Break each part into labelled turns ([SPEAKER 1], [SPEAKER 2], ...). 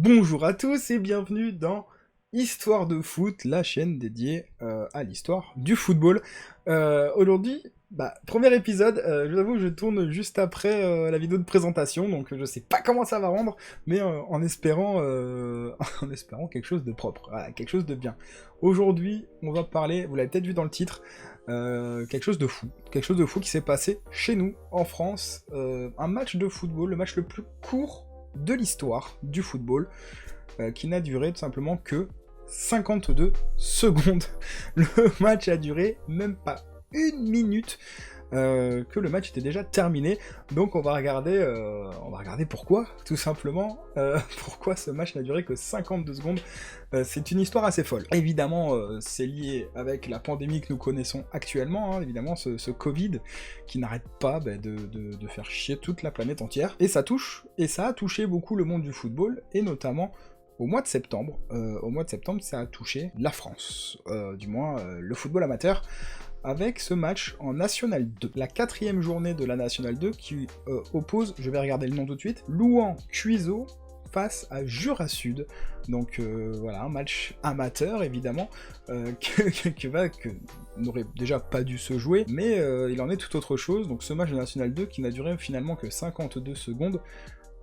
[SPEAKER 1] Bonjour à tous et bienvenue dans Histoire de foot, la chaîne dédiée à l'histoire du football. Aujourd'hui, premier épisode, je vous avoue, je tourne juste après la vidéo de présentation, donc je sais pas comment ça va rendre, mais en espérant, en espérant quelque chose de propre, voilà, quelque chose de bien. Aujourd'hui, on va parler, vous l'avez peut-être vu dans le titre, quelque chose de fou qui s'est passé chez nous, en France, un match de football, le match le plus court de l'histoire du football, qui n'a duré tout simplement que 52 secondes. Le match a duré même pas une minute, que le match était déjà terminé. Donc on va regarder pourquoi, tout simplement, pourquoi ce match n'a duré que 52 secondes. C'est une histoire assez folle. Évidemment, c'est lié avec la pandémie que nous connaissons actuellement, hein, évidemment, ce Covid qui n'arrête pas de faire chier toute la planète entière. Et ça a touché beaucoup le monde du football, et notamment au mois de septembre. Ça a touché la France, du moins le football amateur, avec ce match en National 2. La 4e journée de la National 2 qui oppose, je vais regarder le nom tout de suite, Louhans Cuiseaux face à Jura Sud. Donc voilà, un match amateur évidemment, que n'aurait déjà pas dû se jouer, mais il en est tout autre chose. Donc ce match de National 2 qui n'a duré finalement que 52 secondes,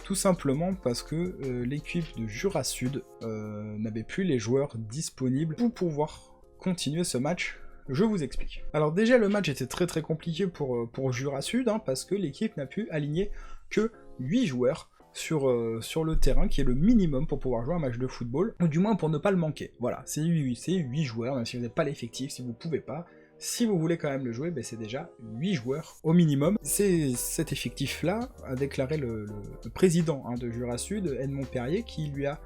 [SPEAKER 1] tout simplement parce que l'équipe de Jura Sud n'avait plus les joueurs disponibles pour pouvoir continuer ce match. Je vous explique. Alors déjà, le match était très compliqué pour Jura Sud, hein, parce que l'équipe n'a pu aligner que 8 joueurs sur le terrain, qui est le minimum pour pouvoir jouer un match de football, ou du moins pour ne pas le manquer. Voilà, c'est 8 joueurs, même si vous n'avez pas l'effectif, si vous pouvez pas. Si vous voulez quand même le jouer, c'est déjà 8 joueurs au minimum. C'est cet effectif-là a déclaré le président, hein, de Jura Sud, Edmond Perrier, qui a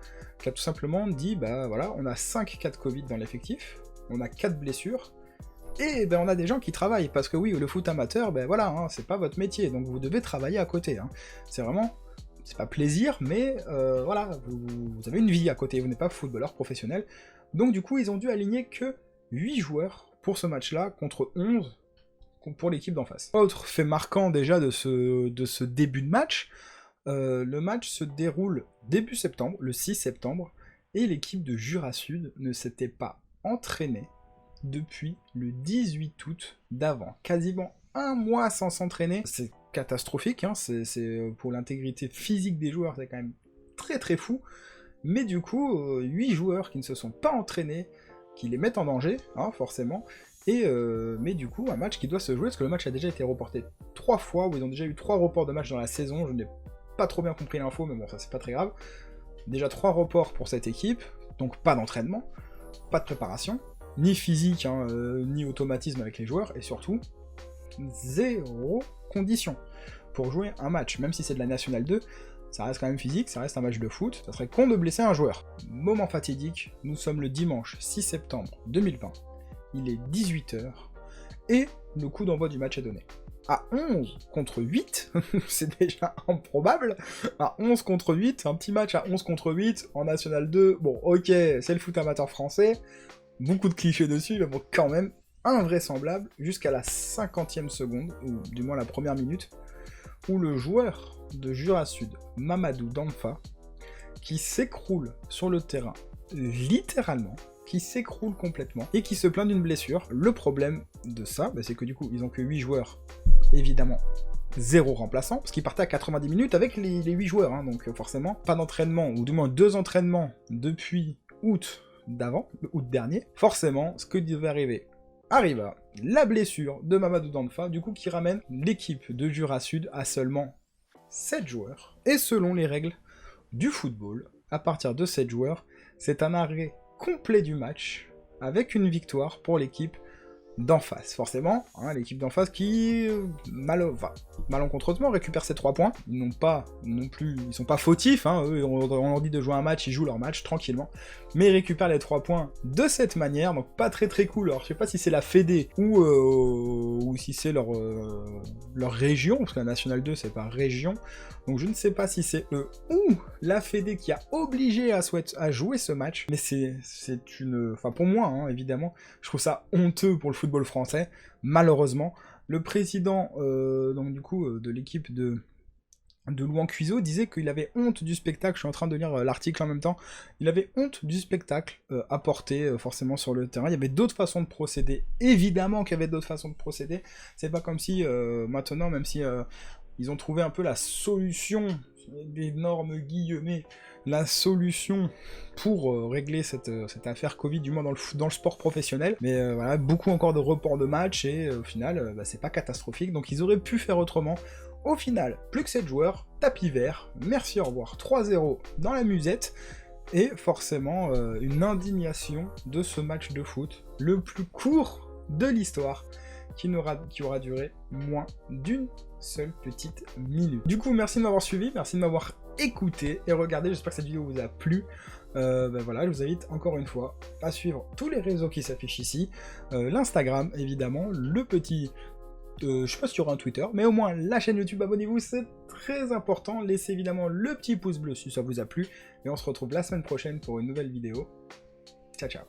[SPEAKER 1] tout simplement dit, voilà, on a 5 cas de Covid dans l'effectif, on a 4 blessures, et on a des gens qui travaillent, parce que oui, le foot amateur, voilà, hein, c'est pas votre métier, donc vous devez travailler à côté. Hein. C'est vraiment, c'est pas plaisir, mais voilà, vous avez une vie à côté, vous n'êtes pas footballeur professionnel. Donc du coup, ils ont dû aligner que 8 joueurs pour ce match-là, contre 11 pour l'équipe d'en face. Autre fait marquant déjà de ce début de match, le match se déroule début septembre, le 6 septembre, et l'équipe de Jura Sud ne s'était pas entraînée depuis le 18 août d'avant. Quasiment un mois sans s'entraîner. C'est catastrophique, hein, c'est pour l'intégrité physique des joueurs, c'est quand même très fou. Mais du coup, 8 joueurs qui ne se sont pas entraînés, qui les mettent en danger, hein, forcément. Et mais du coup, un match qui doit se jouer, parce que le match a déjà été reporté 3 fois, où ils ont déjà eu 3 reports de match dans la saison. Je n'ai pas trop bien compris l'info, mais bon, ça c'est pas très grave. Déjà 3 reports pour cette équipe, donc pas d'entraînement, pas de préparation, ni physique, hein, ni automatisme avec les joueurs, et surtout, 0 condition pour jouer un match. Même si c'est de la National 2, ça reste quand même physique, ça reste un match de foot, ça serait con de blesser un joueur. Moment fatidique, nous sommes le dimanche 6 septembre 2020, il est 18h, et le coup d'envoi du match est donné. À 11 contre 8, c'est déjà improbable, à 11 contre 8, un petit match à 11 contre 8, en National 2, bon ok, c'est le foot amateur français, beaucoup de clichés dessus, mais bon, quand même, invraisemblable, jusqu'à la 50e seconde, ou du moins la première minute, où le joueur de Jura Sud, Mamadou Danfa, qui s'écroule sur le terrain, littéralement, qui s'écroule complètement, et qui se plaint d'une blessure. Le problème de ça, c'est que du coup, ils ont que 8 joueurs, évidemment, 0 remplaçant, parce qu'ils partaient à 90 minutes avec les 8 joueurs, hein, donc forcément, pas d'entraînement, ou du moins 2 entraînements depuis août d'avant, le août dernier. Forcément, ce que devait arriver arriva, la blessure de Mamadou Danfa, du coup qui ramène l'équipe de Jura Sud à seulement 7 joueurs, et selon les règles du football, à partir de 7 joueurs, c'est un arrêt complet du match, avec une victoire pour l'équipe d'en face. Forcément, hein, l'équipe d'en face qui, malencontreusement, récupère ses 3 points. Ils n'ont pas non plus, ils sont pas fautifs, hein, eux, on leur dit de jouer un match, ils jouent leur match tranquillement, mais ils récupèrent les 3 points de cette manière, donc pas très cool. Alors je sais pas si c'est la Fédé ou si c'est leur région, parce que la National 2 c'est par région, donc je ne sais pas si c'est eux ou la Fédé qui a obligé à jouer ce match, mais c'est une... Enfin pour moi, hein, évidemment, je trouve ça honteux pour le football français, malheureusement. Le président, donc du coup, de l'équipe de de Louan Cuiseau disait qu'il avait honte du spectacle, je suis en train de lire l'article en même temps, il avait honte du spectacle apporté forcément sur le terrain, il y avait d'autres façons de procéder, évidemment qu'il y avait d'autres façons de procéder, c'est pas comme si maintenant, même si ils ont trouvé un peu la solution, d'énormes guillemets, la solution pour régler cette affaire Covid, du moins dans le sport professionnel, mais voilà, beaucoup encore de reports de matchs, et au final, c'est pas catastrophique, donc ils auraient pu faire autrement. Au final, plus que 7 joueurs, tapis vert, merci au revoir, 3-0 dans la musette, et forcément une indignation de ce match de foot, le plus court de l'histoire, qui aura duré moins d'une seule petite minute. Du coup, merci de m'avoir suivi, merci de m'avoir écouté et regardé, j'espère que cette vidéo vous a plu. Voilà, je vous invite encore une fois à suivre tous les réseaux qui s'affichent ici, l'Instagram évidemment, le petit... je sais pas s'il y aura un Twitter, mais au moins la chaîne YouTube, abonnez-vous, c'est très important. Laissez évidemment le petit pouce bleu si ça vous a plu. Et on se retrouve la semaine prochaine pour une nouvelle vidéo. Ciao, ciao.